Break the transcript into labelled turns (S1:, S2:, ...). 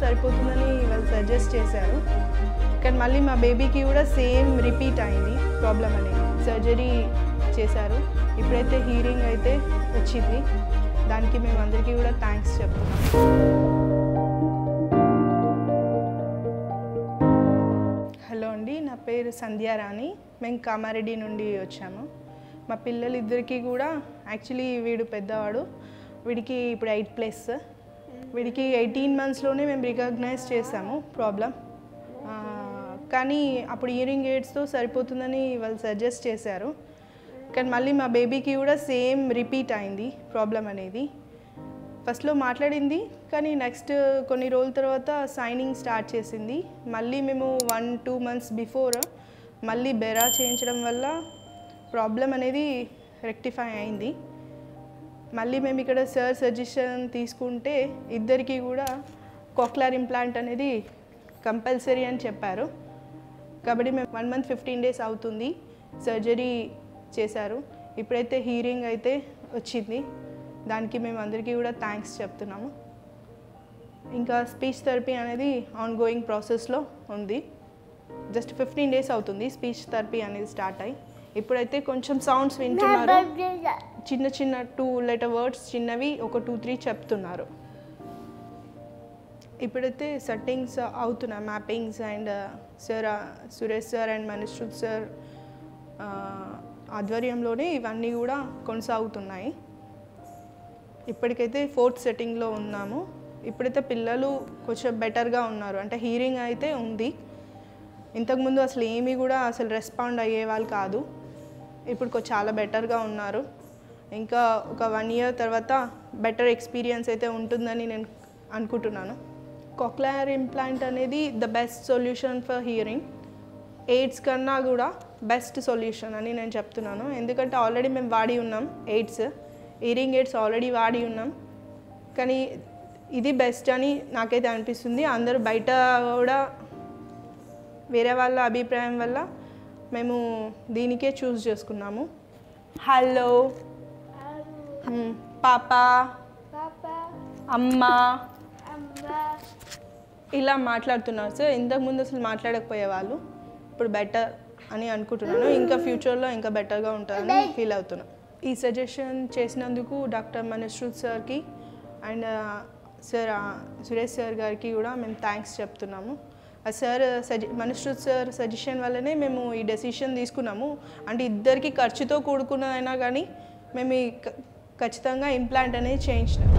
S1: సరిపోతుందని వాళ్ళు సజెస్ట్ చేశారు. కానీ మళ్ళీ మా బేబీకి కూడా సేమ్ రిపీట్ అయింది ప్రాబ్లం అనేది. సర్జరీ చేశారు. ఇప్పుడైతే హీరింగ్ అయితే వచ్చింది. దానికి మేము అందరికీ కూడా థ్యాంక్స్ చెప్తున్నాం. హలో అండి, నా పేరు సంధ్యారాణి. మేము కామారెడ్డి నుండి వచ్చాము. మా పిల్లలిద్దరికీ కూడా యాక్చువల్లీ వీడు పెద్దవాడు, వీడికి ఇప్పుడు 8+. వీడికి 18 monthsలోనే మేము రికగ్నైజ్ చేసాము ప్రాబ్లం. కానీ అప్పుడు హియరింగ్ ఎయిడ్స్తో సరిపోతుందని వాళ్ళు సజెస్ట్ చేశారు. కానీ మళ్ళీ మా బేబీకి కూడా సేమ్ రిపీట్ అయింది ప్రాబ్లం అనేది. ఫస్ట్లో మాట్లాడింది, కానీ నెక్స్ట్ కొన్ని రోజుల తర్వాత సైనింగ్ స్టార్ట్ చేసింది. మళ్ళీ మేము 1-2 months బిఫోర్ మళ్ళీ బెరా చేయించడం వల్ల ప్రాబ్లం అనేది రెక్టిఫై అయింది. మళ్ళీ మేము ఇక్కడ సార్ సజెషన్ తీసుకుంటే ఇద్దరికి కూడా కోక్లియర్ ఇంప్లాంట్ అనేది కంపల్సరీ అని చెప్పారు. కాబట్టి మేము 1 month 15 days అవుతుంది సర్జరీ చేశారు. ఇప్పుడైతే హీరింగ్ అయితే వచ్చింది. దానికి మేము అందరికీ కూడా థ్యాంక్స్ చెప్తున్నాము. ఇంకా స్పీచ్ థెరపీ అనేది ఆన్గోయింగ్ ప్రాసెస్లో ఉంది. జస్ట్ 15 days అవుతుంది స్పీచ్ థెరపీ అనేది స్టార్ట్ అయ్యి. ఇప్పుడైతే కొంచెం సౌండ్స్ వింటున్నారు. చిన్న చిన్న 2 letter వర్డ్స్ చిన్నవి ఒక 2-3 చెప్తున్నారు. ఇప్పుడైతే సెట్టింగ్స్ అవుతున్నాయి, mappings. And sir Suresh sir and Manish sir ఆధ్వర్యంలోనే ఇవన్నీ కూడా కొనసాగుతున్నాయి. ఇప్పటికైతే 4th settingలో ఉన్నాము. ఇప్పుడైతే పిల్లలు కొంచెం బెటర్గా ఉన్నారు, అంటే హీరింగ్ అయితే ఉంది. ఇంతకుముందు అసలు ఏమీ కూడా అసలు రెస్పాండ్ అయ్యే వాళ్ళు కాదు. ఇప్పుడు చాలా బెటర్గా ఉన్నారు. ఇంకా ఒక 1 year తర్వాత బెటర్ ఎక్స్పీరియన్స్ అయితే ఉంటుందని నేను అనుకుంటున్నాను. కోక్లియర్ ఇంప్లాంట్ అనేది the best solution for hearing. AIDS కన్నా కూడా బెస్ట్ సొల్యూషన్ అని నేను చెప్తున్నాను. ఎందుకంటే ఆల్రెడీ మేము వాడి ఉన్నాం హియరింగ్ ఎయిడ్స్ ఆల్రెడీ వాడి ఉన్నాం. కానీ ఇది బెస్ట్ అని నాకైతే అనిపిస్తుంది. అందరూ బయట కూడా వేరే వాళ్ళ అభిప్రాయం వల్ల మేము దీనికే చూస్ చేసుకున్నాము. హలో, పాపా, అమ్మా ఇలా మాట్లాడుతున్నారు సార్. ఇంతకుముందు అసలు మాట్లాడకపోయేవాళ్ళు, ఇప్పుడు బెటర్ అని అనుకుంటున్నాను. ఇంకా ఫ్యూచర్లో ఇంకా బెటర్గా ఉంటుందని ఫీల్ అవుతున్నాను. ఈ సజెషన్ చేసినందుకు డాక్టర్ మనీష్ సార్కి అండ్ సార్ సురేష్ సార్ గారికి కూడా మేము థ్యాంక్స్ చెప్తున్నాము. సార్ మనీష్ సార్ సజెషన్ వల్లనే మేము ఈ డెసిషన్ తీసుకున్నాము. అంటే ఇద్దరికి ఖర్చుతో కూడుకున్నదైనా కానీ మేము ఖచ్చితంగా ఇంప్లాంట్ అనేది చేయించినాం.